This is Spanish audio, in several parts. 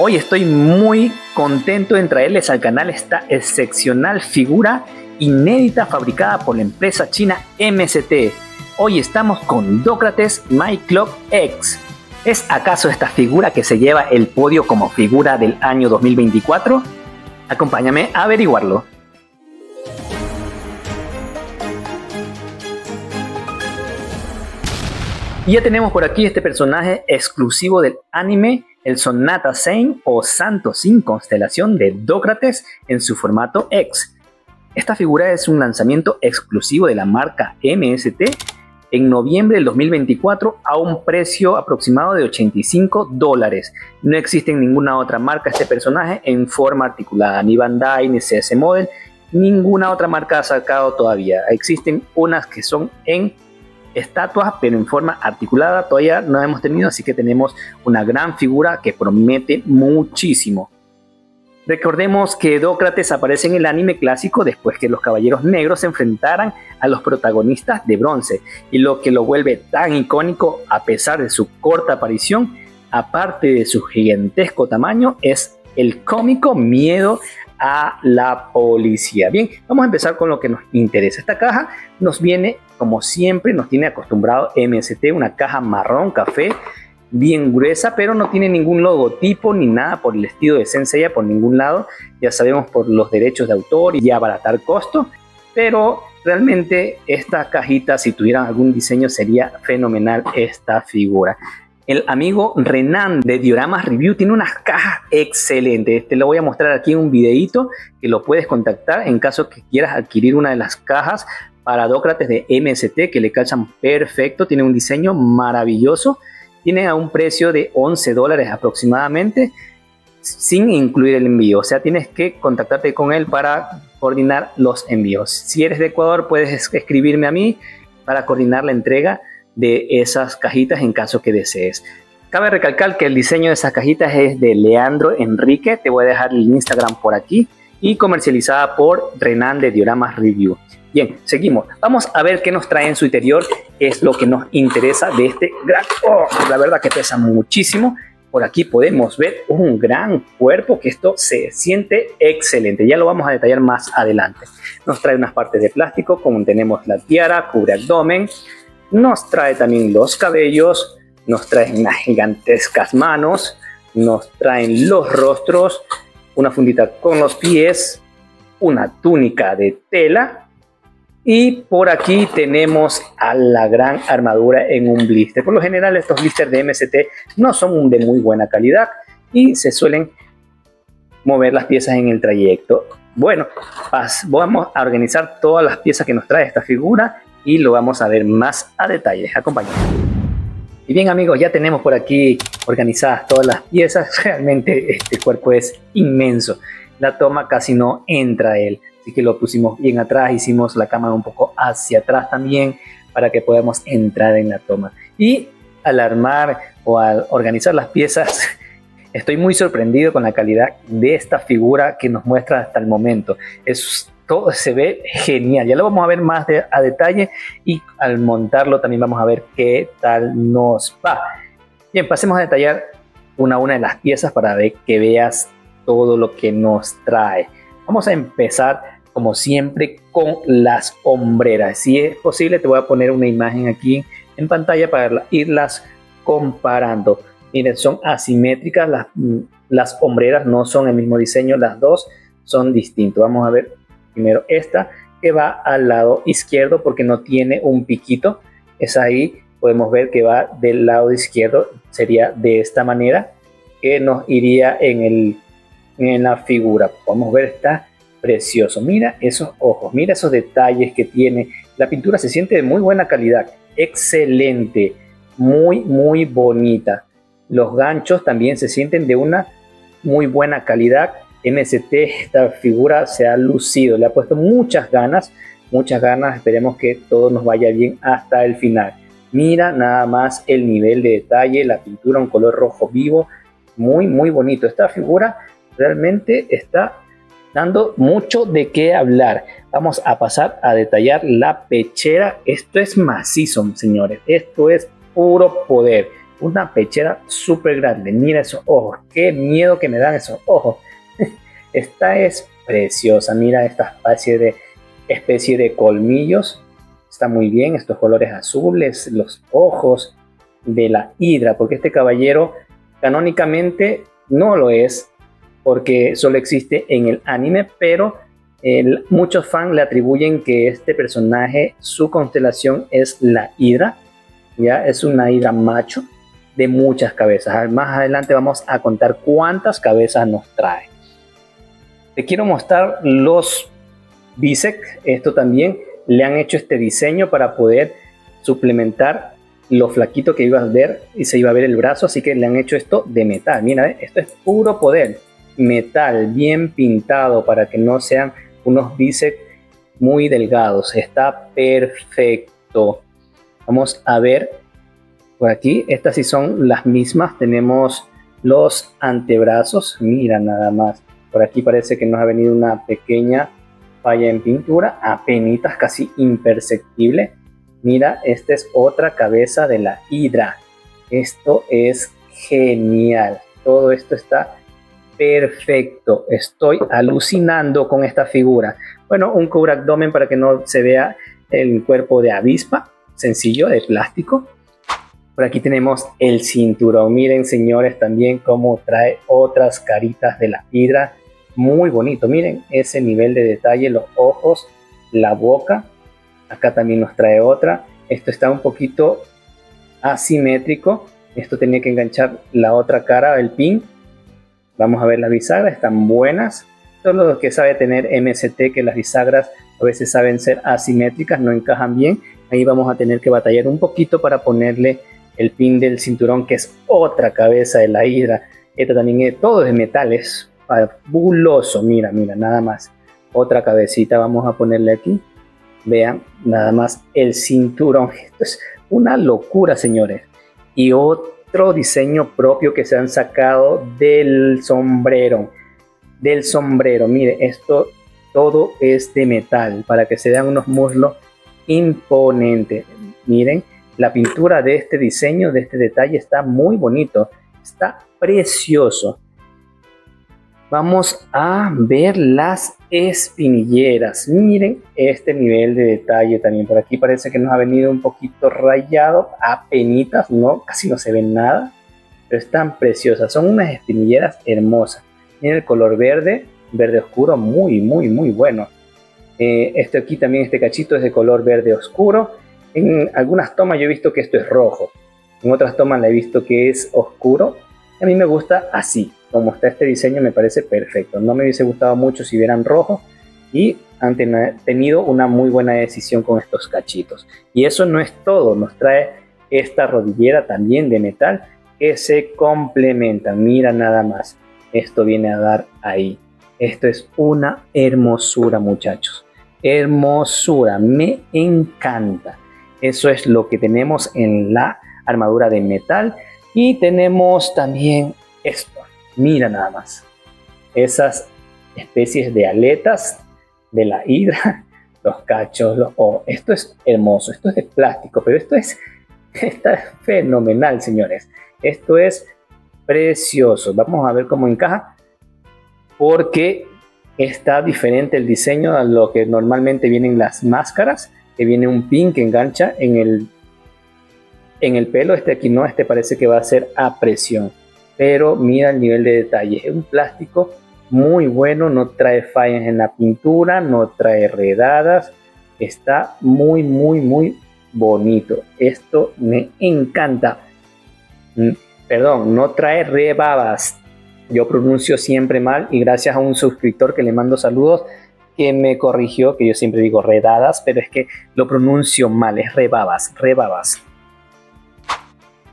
Hoy estoy muy contento en traerles al canal esta excepcional figura inédita fabricada por la empresa china MST. Hoy estamos con Dócrates My Clock X. ¿Es acaso esta figura que se lleva el podio como figura del año 2024? Acompáñame a averiguarlo. Y ya tenemos por aquí este personaje exclusivo del anime, el Sonata Sein o Santo sin constelación de Dócrates en su formato X. Esta figura es un lanzamiento exclusivo de la marca MST en noviembre del 2024 a un precio aproximado de $85. No existe en ninguna otra marca este personaje en forma articulada, ni Bandai, ni CS Model, ninguna otra marca ha sacado todavía. Existen unas que son en estatuas, pero en forma articulada todavía no hemos tenido, así que tenemos una gran figura que promete muchísimo. Recordemos que Dócrates aparece en el anime clásico después que los Caballeros Negros se enfrentaran a los protagonistas de bronce, y lo que lo vuelve tan icónico a pesar de su corta aparición, aparte de su gigantesco tamaño, es el cómico miedo a la policía. Bien, vamos a empezar con lo que nos interesa. Esta caja nos viene, como siempre, nos tiene acostumbrado MST, una caja marrón café, bien gruesa, pero no tiene ningún logotipo ni nada por el estilo de Saint Seiya por ningún lado. Ya sabemos, por los derechos de autor y abaratar costo, pero realmente esta cajita, si tuviera algún diseño, sería fenomenal esta figura. El amigo Renan de Dioramas Review tiene unas cajas excelentes. Te lo voy a mostrar aquí en un videito que lo puedes contactar en caso que quieras adquirir una de las cajas para Dócrates de MST, que le calzan perfecto. Tiene un diseño maravilloso. Tiene a un precio de $11 aproximadamente, sin incluir el envío. O sea, tienes que contactarte con él para coordinar los envíos. Si eres de Ecuador, puedes escribirme a mí para coordinar la entrega de esas cajitas en caso que desees. Cabe recalcar que el diseño de esas cajitas es de Leandro Enrique. Te voy a dejar el Instagram por aquí, y comercializada por Renan de Dioramas Review. Bien, seguimos. Vamos a ver qué nos trae en su interior. Es lo que nos interesa de este gran... la verdad que pesa muchísimo. Por aquí podemos ver un gran cuerpo, que esto se siente excelente. Ya lo vamos a detallar más adelante. Nos trae unas partes de plástico, como tenemos la tiara, cubre abdomen. Nos trae también los cabellos. Nos traen unas gigantescas manos. Nos traen los rostros. Una fundita con los pies. Una túnica de tela. Y por aquí tenemos a la gran armadura en un blister. Por lo general, estos blisters de MST no son de muy buena calidad y se suelen mover las piezas en el trayecto. Bueno, vamos a organizar todas las piezas que nos trae esta figura y lo vamos a ver más a detalle. Acompáñenme. Y bien, amigos, ya tenemos por aquí organizadas todas las piezas. Realmente este cuerpo es inmenso. La toma casi no entra a él. Así que lo pusimos bien atrás, hicimos la cámara un poco hacia atrás también para que podamos entrar en la toma. Y al armar o al organizar las piezas, estoy muy sorprendido con la calidad de esta figura que nos muestra hasta el momento. Todo se ve genial. Ya lo vamos a ver más a detalle, y al montarlo también vamos a ver qué tal nos va. Bien, pasemos a detallar una a una de las piezas para que veas todo lo que nos trae. Vamos a empezar, como siempre, con las hombreras. Si es posible, te voy a poner una imagen aquí en pantalla para irlas comparando. Miren, son asimétricas. Las hombreras no son el mismo diseño, las dos son distintos. Vamos a ver primero esta, que va al lado izquierdo porque no tiene un piquito. Es ahí, podemos ver que va del lado izquierdo. Sería de esta manera que nos iría en la figura. Podemos ver, está precioso. Mira esos ojos, mira esos detalles que tiene. La pintura se siente de muy buena calidad, excelente, muy bonita. Los ganchos también se sienten de una muy buena calidad. MST, esta figura se ha lucido, le ha puesto muchas ganas. Esperemos que todo nos vaya bien hasta el final. Mira nada más el nivel de detalle, la pintura, un color rojo vivo, muy bonito. Esta figura realmente está dando mucho de qué hablar. Vamos a pasar a detallar la pechera. Esto es macizo, señores. Esto es puro poder. una pechera súper grande. Mira esos ojos, qué miedo que me dan esos ojos. Esta es preciosa, mira esta especie de colmillos. Está muy bien, estos colores azules, los ojos de la hidra, porque este caballero canónicamente no lo es, porque solo existe en el anime, pero muchos fans le atribuyen que este personaje, su constelación es la hidra, ya es una hidra macho de muchas cabezas. Más adelante vamos a contar cuántas cabezas nos trae. Te quiero mostrar los bíceps. Esto también le han hecho este diseño para poder suplementar lo flaquito que ibas a ver y se iba a ver el brazo, así que le han hecho esto de metal. Mira, esto es puro poder, metal bien pintado para que no sean unos bíceps muy delgados. Está perfecto. Vamos a ver por aquí, estas sí son las mismas. Tenemos los antebrazos, mira nada más. Por aquí parece que nos ha venido una pequeña falla en pintura, apenitas, casi imperceptible. Mira, esta es otra cabeza de la hidra. Esto es genial. Todo esto está perfecto. Estoy alucinando con esta figura. Bueno, un cubreabdomen para que no se vea el cuerpo de avispa. Sencillo, de plástico. Por aquí tenemos el cinturón. Miren, señores, también cómo trae otras caritas de la hidra. Muy bonito. Miren ese nivel de detalle, los ojos, la boca. Acá también nos trae otra. Esto está un poquito asimétrico. Esto tenía que enganchar la otra cara, el pin. Vamos a ver las bisagras, están buenas. Solo los que sabe tener MST, que las bisagras a veces saben ser asimétricas, no encajan bien. Ahí vamos a tener que batallar un poquito para ponerle el pin del cinturón, que es otra cabeza de la hidra. Esta también es todo de metal, es fabuloso. Mira, mira, nada más. Otra cabecita vamos a ponerle aquí. Vean, nada más el cinturón. Esto es una locura, señores. Y otro diseño propio que se han sacado del sombrero. Mire, esto todo es de metal para que se vean unos muslos imponentes. Miren, la pintura de este diseño, de este detalle, está muy bonito. Está precioso. Vamos a ver las espinilleras. Miren este nivel de detalle también. Por aquí parece que nos ha venido un poquito rayado, apenitas, no, casi no se ve nada, pero están preciosas. Son unas espinilleras hermosas. Miren el color verde, verde oscuro, muy, muy, muy bueno. Esto aquí también, este cachito es de color verde oscuro. En algunas tomas yo he visto que esto es rojo. En otras tomas la he visto que es oscuro. A mí me gusta así. Como está este diseño me parece perfecto. No me hubiese gustado mucho si vieran rojo, y han tenido una muy buena decisión con estos cachitos. Y eso no es todo, nos trae esta rodillera también de metal que se complementa. Mira nada más, esto viene a dar ahí. Esto es una hermosura, muchachos. Hermosura, me encanta. Eso es lo que tenemos en la armadura de metal. Y tenemos también esto. Mira nada más, esas especies de aletas de la hidra, los cachos, esto es hermoso, esto es de plástico, pero está fenomenal, señores. Esto es precioso. Vamos a ver cómo encaja, porque está diferente el diseño a lo que normalmente vienen las máscaras, que viene un pin que engancha en el pelo. Este aquí no, este parece que va a ser a presión. Pero mira el nivel de detalle, es un plástico muy bueno, no trae fallas en la pintura, no trae redadas, está muy, muy, muy bonito. Esto me encanta. Perdón, no trae rebabas. Yo pronuncio siempre mal, y gracias a un suscriptor que le mando saludos, que me corrigió, que yo siempre digo redadas, pero es que lo pronuncio mal, es rebabas.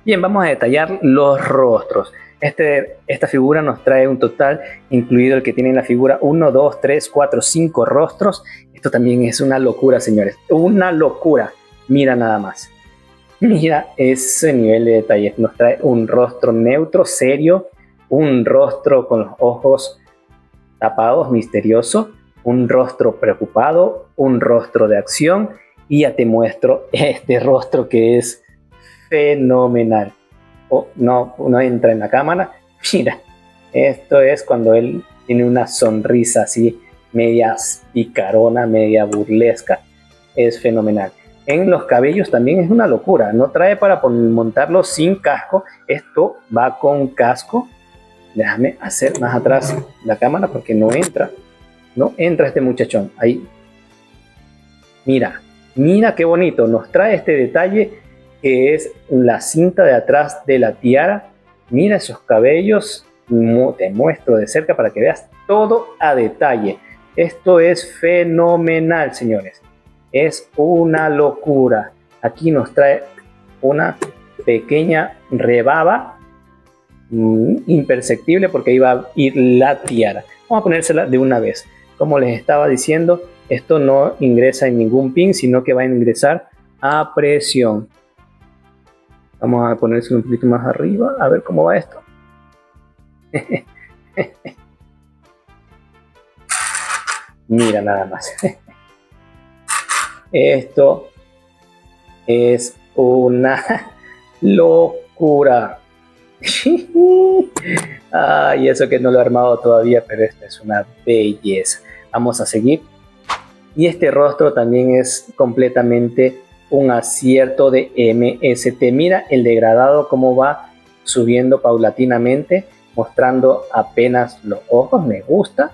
Bien, vamos a detallar los rostros. Esta figura nos trae un total, incluido el que tiene en la figura, 1, 2, 3, 4, 5 rostros. Esto también es una locura, señores. Una locura. Mira nada más. Mira ese nivel de detalle. Nos trae un rostro neutro, serio. Un rostro con los ojos tapados, misterioso. Un rostro preocupado. Un rostro de acción. Y ya te muestro este rostro que es fenomenal. Oh, no, no entra en la cámara. Mira, esto es cuando él tiene una sonrisa así, media picarona, media burlesca. Es fenomenal. En los cabellos también es una locura. No trae para montarlo sin casco. Esto va con casco. Déjame hacer más atrás la cámara porque no entra. No entra este muchachón. Ahí. Mira, mira qué bonito. Nos trae este detalle que es la cinta de atrás de la tiara. Mira esos cabellos. Te muestro de cerca para que veas todo a detalle. Esto es fenomenal, señores. Es una locura. Aquí nos trae una pequeña rebaba imperceptible porque ahí va a ir la tiara. Vamos a ponérsela de una vez. Como les estaba diciendo, esto no ingresa en ningún pin, sino que va a ingresar a presión. Vamos a ponérselo un poquito más arriba, a ver cómo va esto. Mira nada más. Esto es una locura. Ay, eso que no lo he armado todavía, pero esta es una belleza. Vamos a seguir. Y este rostro también es completamente un acierto de MST. Mira el degradado cómo va subiendo paulatinamente, mostrando apenas los ojos. Me gusta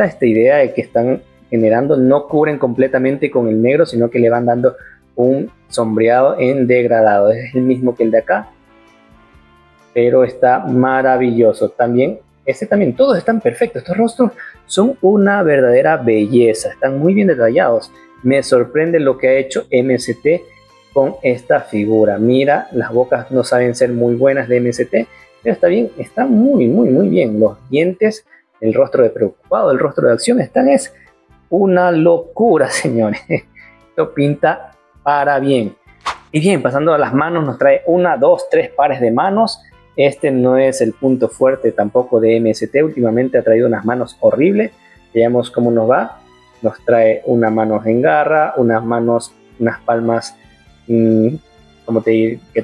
esta idea de que están generando, no cubren completamente con el negro, sino que le van dando un sombreado en degradado. Es el mismo que el de acá, pero está maravilloso. También, todos están perfectos. Estos rostros son una verdadera belleza, están muy bien detallados. Me sorprende lo que ha hecho MST con esta figura. Mira, las bocas no saben ser muy buenas de MST, pero está bien, está muy bien. Los dientes, el rostro de preocupado, el rostro de acción, es una locura, señores. Esto pinta para bien. Y bien, pasando a las manos, nos trae 1, 2, 3 pares de manos. Este no es el punto fuerte tampoco de MST. Últimamente ha traído unas manos horribles. Veamos cómo nos va. Nos trae unas manos en garra, unas palmas, ¿qué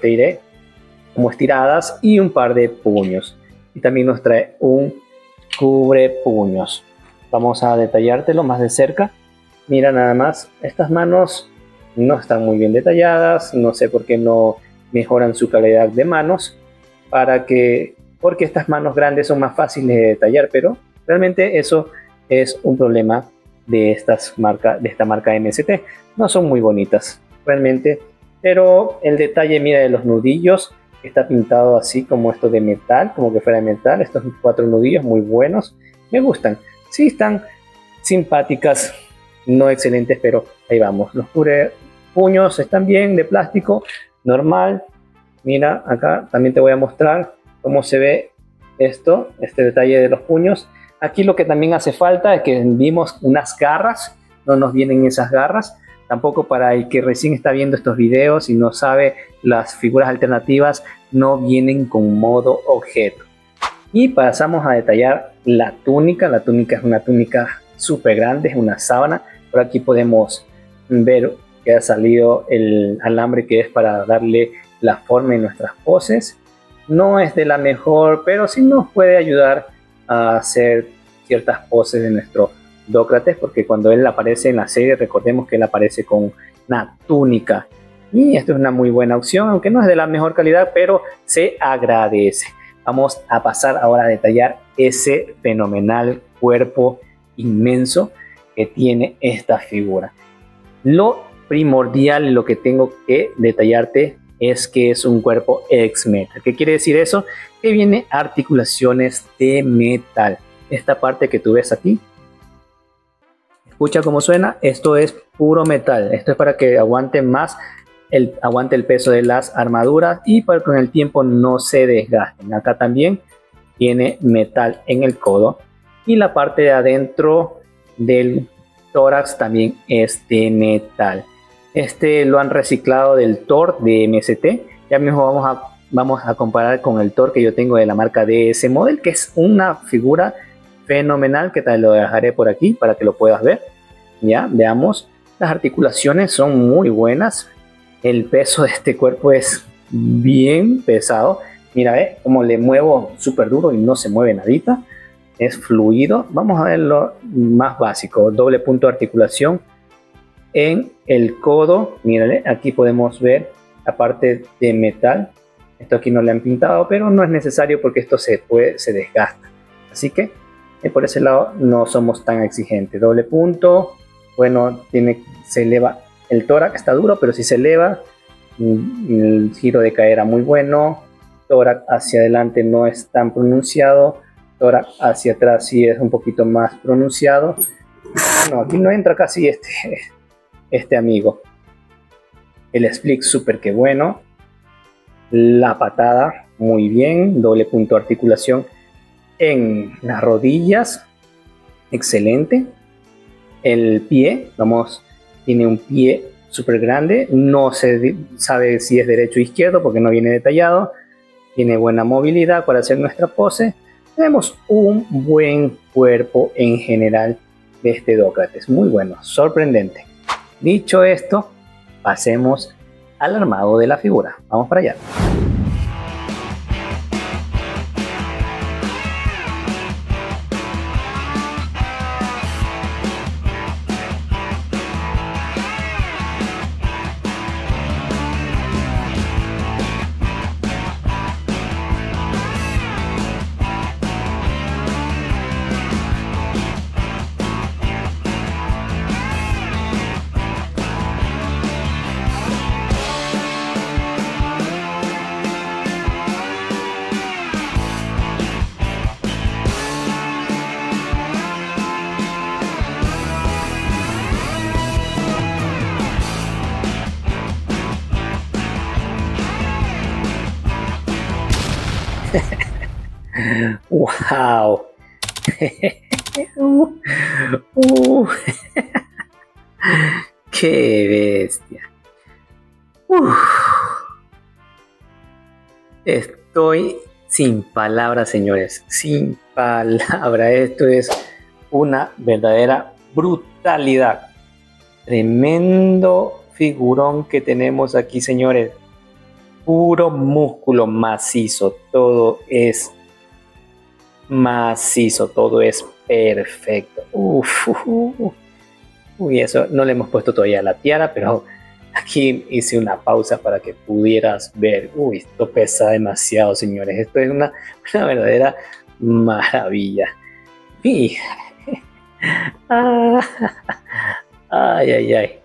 te diré? Como estiradas, y un par de puños. Y también nos trae un cubre puños. Vamos a detallártelo más de cerca. Mira nada más, estas manos no están muy bien detalladas. No sé por qué no mejoran su calidad de manos, porque estas manos grandes son más fáciles de detallar, pero realmente eso es un problema de esta marca MST. No son muy bonitas realmente, pero el detalle, mira, de los nudillos, está pintado así como esto de metal, como que fuera de metal. Estos 4 nudillos muy buenos, me gustan. Sí, están simpáticas, no excelentes, pero ahí vamos. Los puños están bien, de plástico, normal. Mira, acá también te voy a mostrar cómo se ve este detalle de los puños. Aquí lo que también hace falta es que vimos unas garras, no nos vienen esas garras. Tampoco para el que recién está viendo estos videos y no sabe, las figuras alternativas no vienen con modo objeto. Y pasamos a detallar la túnica. La túnica es una túnica súper grande, es una sábana. Por aquí podemos ver que ha salido el alambre que es para darle la forma en nuestras poses. No es de la mejor, pero sí nos puede ayudar a hacer ciertas poses de nuestro Dócrates, porque cuando él aparece en la serie, recordemos que él aparece con una túnica. Y esto es una muy buena opción, aunque no es de la mejor calidad, pero se agradece. Vamos a pasar ahora a detallar ese fenomenal cuerpo inmenso que tiene esta figura. Lo primordial, lo que tengo que detallarte, es que es un cuerpo ex-metal. ¿Qué quiere decir eso? Que viene articulaciones de metal. Esta parte que tú ves aquí, escucha cómo suena. Esto es puro metal. Esto es para que aguante más, aguante el peso de las armaduras y para que con el tiempo no se desgasten. Acá también tiene metal en el codo, y la parte de adentro del tórax también es de metal. Este lo han reciclado del Thor de MST. Ya mismo vamos a comparar con el Thor que yo tengo de la marca DS Model, que es una figura fenomenal, que te lo dejaré por aquí para que lo puedas ver. Ya, veamos. Las articulaciones son muy buenas. El peso de este cuerpo es bien pesado. Mira, cómo le muevo súper duro y no se mueve nadita. Es fluido. Vamos a ver lo más básico. Doble punto de articulación en el codo. Mírale, aquí podemos ver la parte de metal. Esto aquí no le han pintado, pero no es necesario porque esto se desgasta. Así que por ese lado no somos tan exigentes. Doble punto. Bueno, se eleva. El tórax está duro, pero si se eleva, el giro de cadera muy bueno. Tórax hacia adelante no es tan pronunciado. Tórax hacia atrás sí es un poquito más pronunciado. No, aquí no entra casi este amigo. El split súper que bueno. La patada muy bien. Doble punto de articulación en las rodillas. Excelente. El pie, tiene un pie súper grande. No se sabe si es derecho o izquierdo porque no viene detallado. Tiene buena movilidad para hacer nuestra pose. Tenemos un buen cuerpo en general de este Dócrates. Muy bueno, sorprendente. Dicho esto, pasemos al armado de la figura. Vamos para allá. ¡Wow! ¡Qué bestia! Estoy sin palabras, señores. Sin palabras. Esto es una verdadera brutalidad. Tremendo figurón que tenemos aquí, señores. Puro músculo macizo. Todo es macizo. Todo es perfecto. Uy, eso no le hemos puesto todavía la tiara, pero aquí hice una pausa para que pudieras ver. Uy, esto pesa demasiado, señores. Esto es una verdadera maravilla. Y... ay.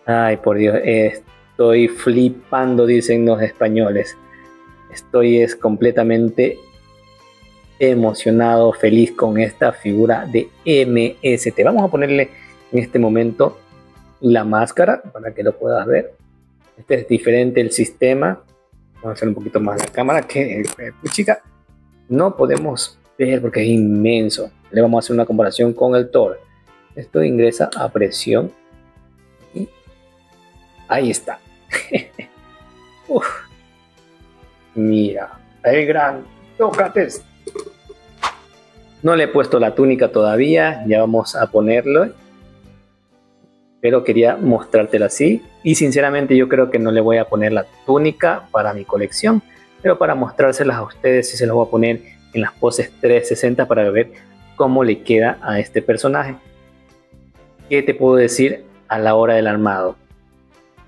Ay, por Dios. Estoy flipando, dicen los españoles. Estoy completamente emocionado, feliz con esta figura de MST. Vamos a ponerle en este momento la máscara para que lo puedas ver. Este es diferente el sistema. Vamos a hacer un poquito más la cámara que chica no podemos ver porque es inmenso. Le vamos a hacer una comparación con el Thor. Esto ingresa a presión y ahí está. Mira, el gran Dócrates. No le he puesto la túnica todavía, ya vamos a ponerlo. Pero quería mostrártela así. Y sinceramente yo creo que no le voy a poner la túnica para mi colección. Pero para mostrárselas a ustedes sí se las voy a poner en las poses 360 para ver cómo le queda a este personaje. ¿Qué te puedo decir a la hora del armado?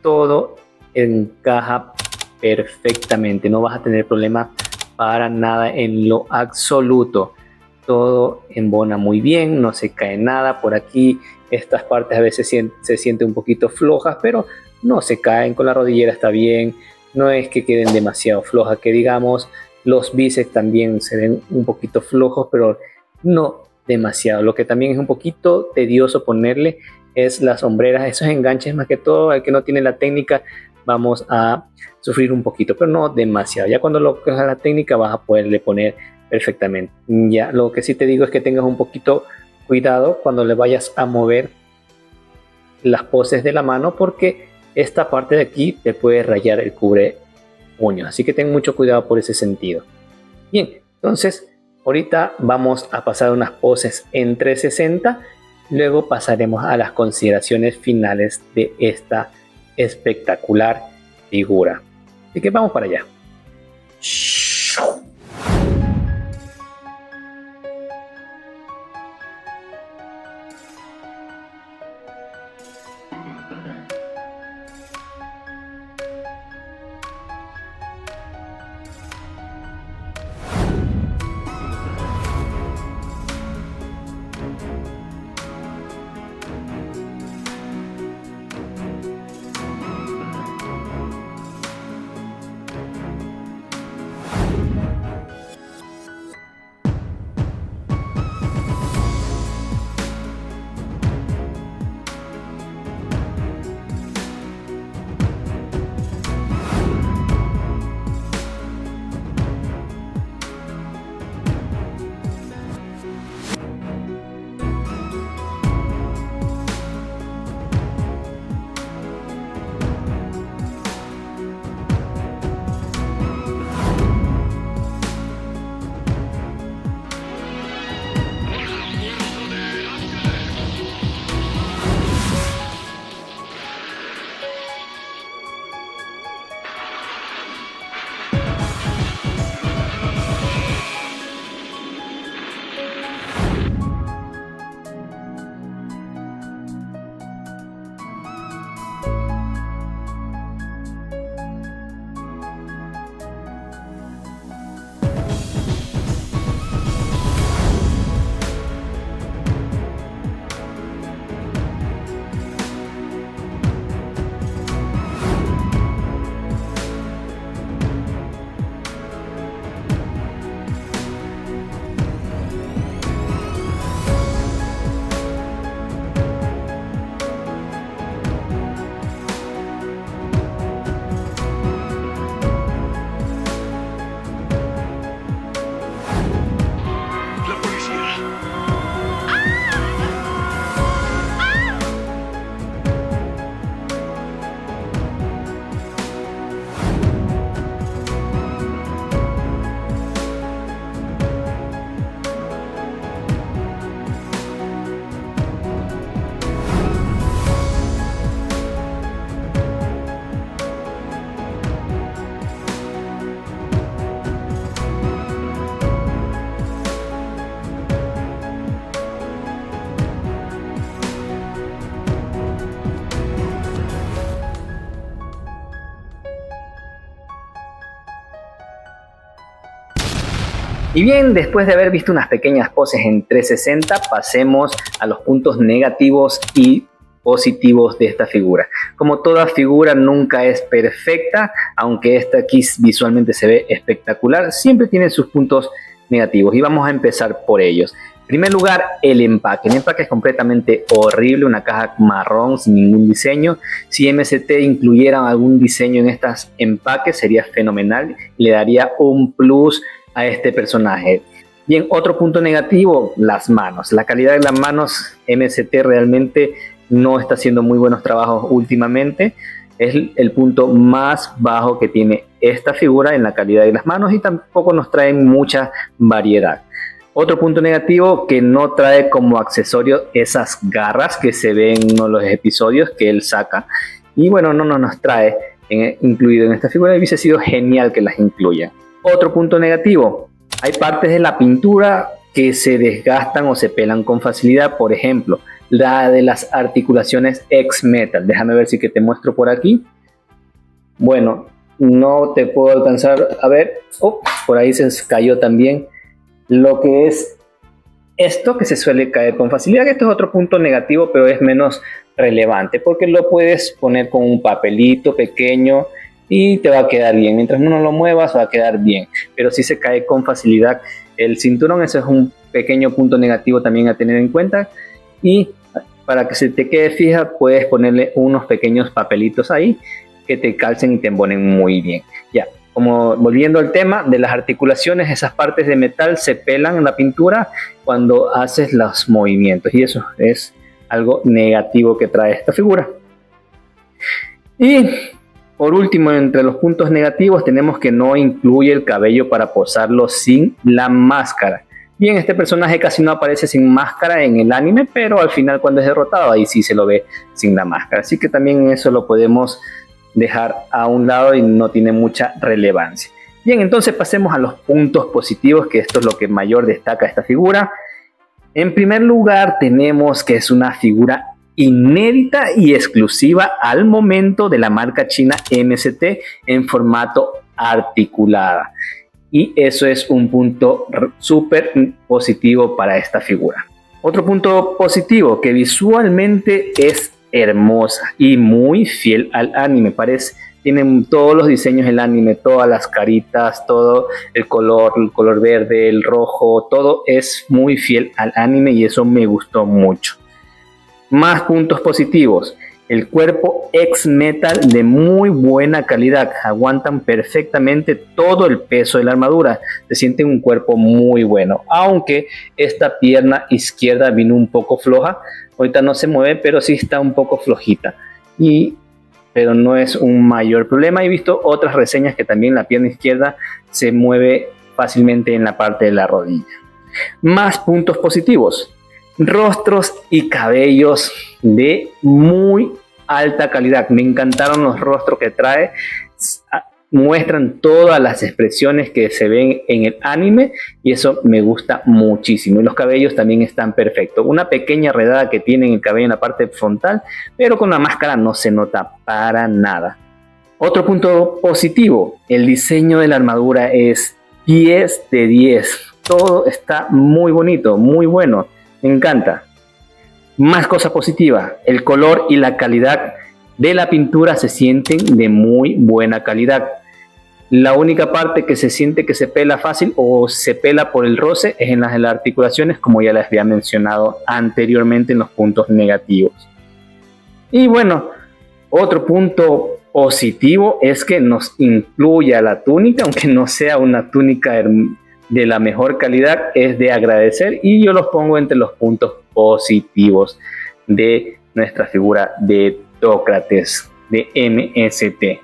Todo encaja perfectamente. No vas a tener problema para nada en lo absoluto. Todo embona muy bien, no se cae nada. Por aquí estas partes a veces se sienten un poquito flojas, pero no se caen. Con la rodillera está bien, no es que queden demasiado flojas, que digamos. Los bíceps también se ven un poquito flojos, pero no demasiado. Lo que también es un poquito tedioso ponerle es las hombreras, esos enganches, más que todo al que no tiene la técnica vamos a sufrir un poquito, pero no demasiado. Ya cuando lo cojas la técnica vas a poderle poner perfectamente. Ya, lo que sí te digo es que tengas un poquito cuidado cuando le vayas a mover las poses de la mano, porque esta parte de aquí te puede rayar el cubre puño, así que ten mucho cuidado por ese sentido. Bien, entonces ahorita vamos a pasar unas poses en 360, luego pasaremos a las consideraciones finales de esta espectacular figura. Así que vamos para allá. Y bien, después de haber visto unas pequeñas poses en 360, pasemos a los puntos negativos y positivos de esta figura. Como toda figura nunca es perfecta, aunque esta aquí visualmente se ve espectacular, siempre tiene sus puntos negativos y vamos a empezar por ellos. En primer lugar, el empaque. El empaque es completamente horrible, una caja marrón sin ningún diseño. Si MST incluyera algún diseño en estos empaques sería fenomenal, le daría un plus a este personaje. Bien, otro punto negativo, las manos. La calidad de las manos, MST realmente no está haciendo muy buenos trabajos últimamente. Es el punto más bajo que tiene esta figura en la calidad de las manos y tampoco nos traen mucha variedad. Otro punto negativo, que no trae como accesorio esas garras que se ven en uno de los episodios que él saca. Y bueno, no nos trae incluido en esta figura. Hubiese sido genial que las incluya. Otro punto negativo, hay partes de la pintura que se desgastan o se pelan con facilidad. Por ejemplo, la de las articulaciones X-Metal. Déjame ver si que te muestro por aquí. Bueno, no te puedo alcanzar a ver. Oh, por ahí se cayó también lo que es esto, que se suele caer con facilidad. Esto es otro punto negativo, pero es menos relevante porque lo puedes poner con un papelito pequeño y te va a quedar bien. Mientras no lo muevas va a quedar bien, pero si se cae con facilidad el cinturón, eso es un pequeño punto negativo también a tener en cuenta. Y para que se te quede fija, puedes ponerle unos pequeños papelitos ahí que te calcen y te embonen muy bien. Ya, como volviendo al tema de las articulaciones, esas partes de metal se pelan en la pintura cuando haces los movimientos y eso es algo negativo que trae esta figura. Y por último, entre los puntos negativos tenemos que no incluye el cabello para posarlo sin la máscara. Bien, este personaje casi no aparece sin máscara en el anime, pero al final cuando es derrotado ahí sí se lo ve sin la máscara. Así que también eso lo podemos dejar a un lado y no tiene mucha relevancia. Bien, entonces pasemos a los puntos positivos, que esto es lo que mayor destaca esta figura. En primer lugar, tenemos que es una figura inédita y exclusiva al momento de la marca china MST en formato articulada. Y eso es un punto súper positivo para esta figura. Otro punto positivo, que visualmente es hermosa y muy fiel al anime. Tienen todos los diseños del anime, todas las caritas, todo el color verde, el rojo, todo es muy fiel al anime y eso me gustó mucho. Más puntos positivos. El cuerpo ex-metal de muy buena calidad. Aguantan perfectamente todo el peso de la armadura. Se siente un cuerpo muy bueno. Aunque esta pierna izquierda vino un poco floja. Ahorita no se mueve, pero sí está un poco flojita. Pero no es un mayor problema. He visto otras reseñas que también la pierna izquierda se mueve fácilmente en la parte de la rodilla. Más puntos positivos. Rostros y cabellos de muy alta calidad. Me encantaron los rostros que trae. Muestran todas las expresiones que se ven en el anime y eso me gusta muchísimo. Y los cabellos también están perfectos. Una pequeña redada que tiene en el cabello en la parte frontal, pero con la máscara no se nota para nada. Otro punto positivo, el diseño de la armadura es 10 de 10. Todo está muy bonito, muy bueno. Me encanta. Más cosa positiva, el color y la calidad de la pintura se sienten de muy buena calidad. La única parte que se siente que se pela fácil o se pela por el roce es en las articulaciones, como ya les había mencionado anteriormente en los puntos negativos. Y bueno, otro punto positivo es que nos incluya la túnica, aunque no sea una túnica de la mejor calidad, es de agradecer y yo los pongo entre los puntos positivos de nuestra figura de Dócrates de MST.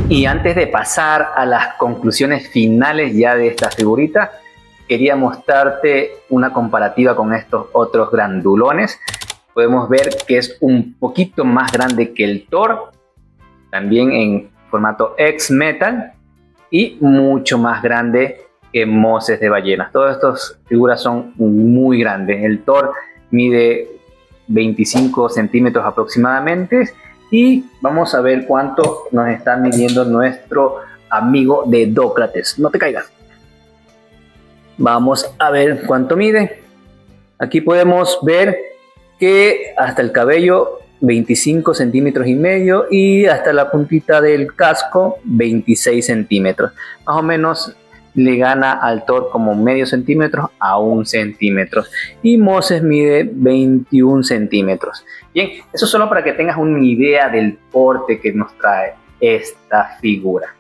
Y antes de pasar a las conclusiones finales ya de esta figurita, quería mostrarte una comparativa con estos otros grandulones. Podemos ver que es un poquito más grande que el Thor, también en formato ex-metal y mucho más grande que Moses de ballenas. Todas estas figuras son muy grandes. El Thor mide 25 centímetros aproximadamente y vamos a ver cuánto nos está midiendo nuestro amigo de Dócrates. No te caigas. Vamos a ver cuánto mide. Aquí podemos ver que hasta el cabello 25 centímetros y medio y hasta la puntita del casco 26 centímetros. Más o menos le gana al Thor como medio centímetro a 1 centímetro y Moses mide 21 centímetros. Bien, eso solo para que tengas una idea del porte que nos trae esta figura.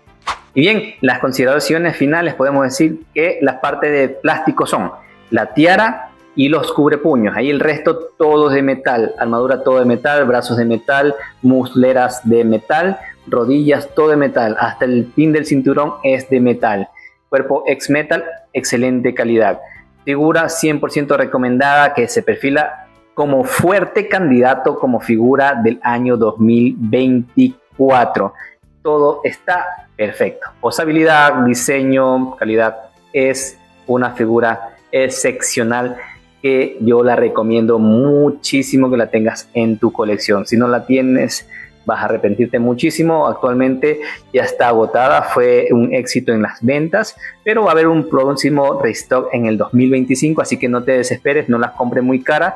Y bien, las consideraciones finales podemos decir que las partes de plástico son la tiara y los cubrepuños. Ahí el resto todo es de metal, armadura todo de metal, brazos de metal, musleras de metal, rodillas todo de metal, hasta el pin del cinturón es de metal. Cuerpo ex-metal, excelente calidad. Figura 100% recomendada que se perfila como fuerte candidato como figura del año 2024. Todo está perfecto. Posabilidad, diseño, calidad. Es una figura excepcional que yo la recomiendo muchísimo que la tengas en tu colección. Si no la tienes, vas a arrepentirte muchísimo. Actualmente ya está agotada, fue un éxito en las ventas, pero va a haber un próximo restock en el 2025, así que no te desesperes, no las compres muy cara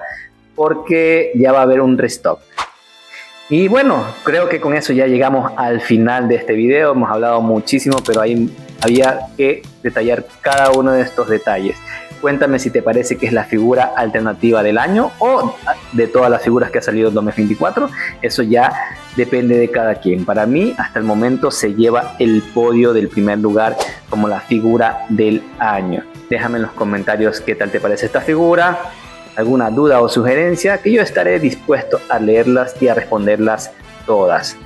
porque ya va a haber un restock. Y bueno, creo que con eso ya llegamos al final de este video. Hemos hablado muchísimo, pero ahí había que detallar cada uno de estos detalles. Cuéntame si te parece que es la figura alternativa del año o de todas las figuras que ha salido en 2024. Eso ya depende de cada quien. Para mí, hasta el momento, se lleva el podio del primer lugar como la figura del año. Déjame en los comentarios qué tal te parece esta figura, alguna duda o sugerencia, que yo estaré dispuesto a leerlas y a responderlas todas.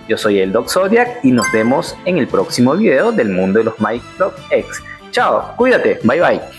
Yo soy el Doc Zodiac y nos vemos en el próximo video del mundo de los My Doc X. Chao, cuídate, bye bye.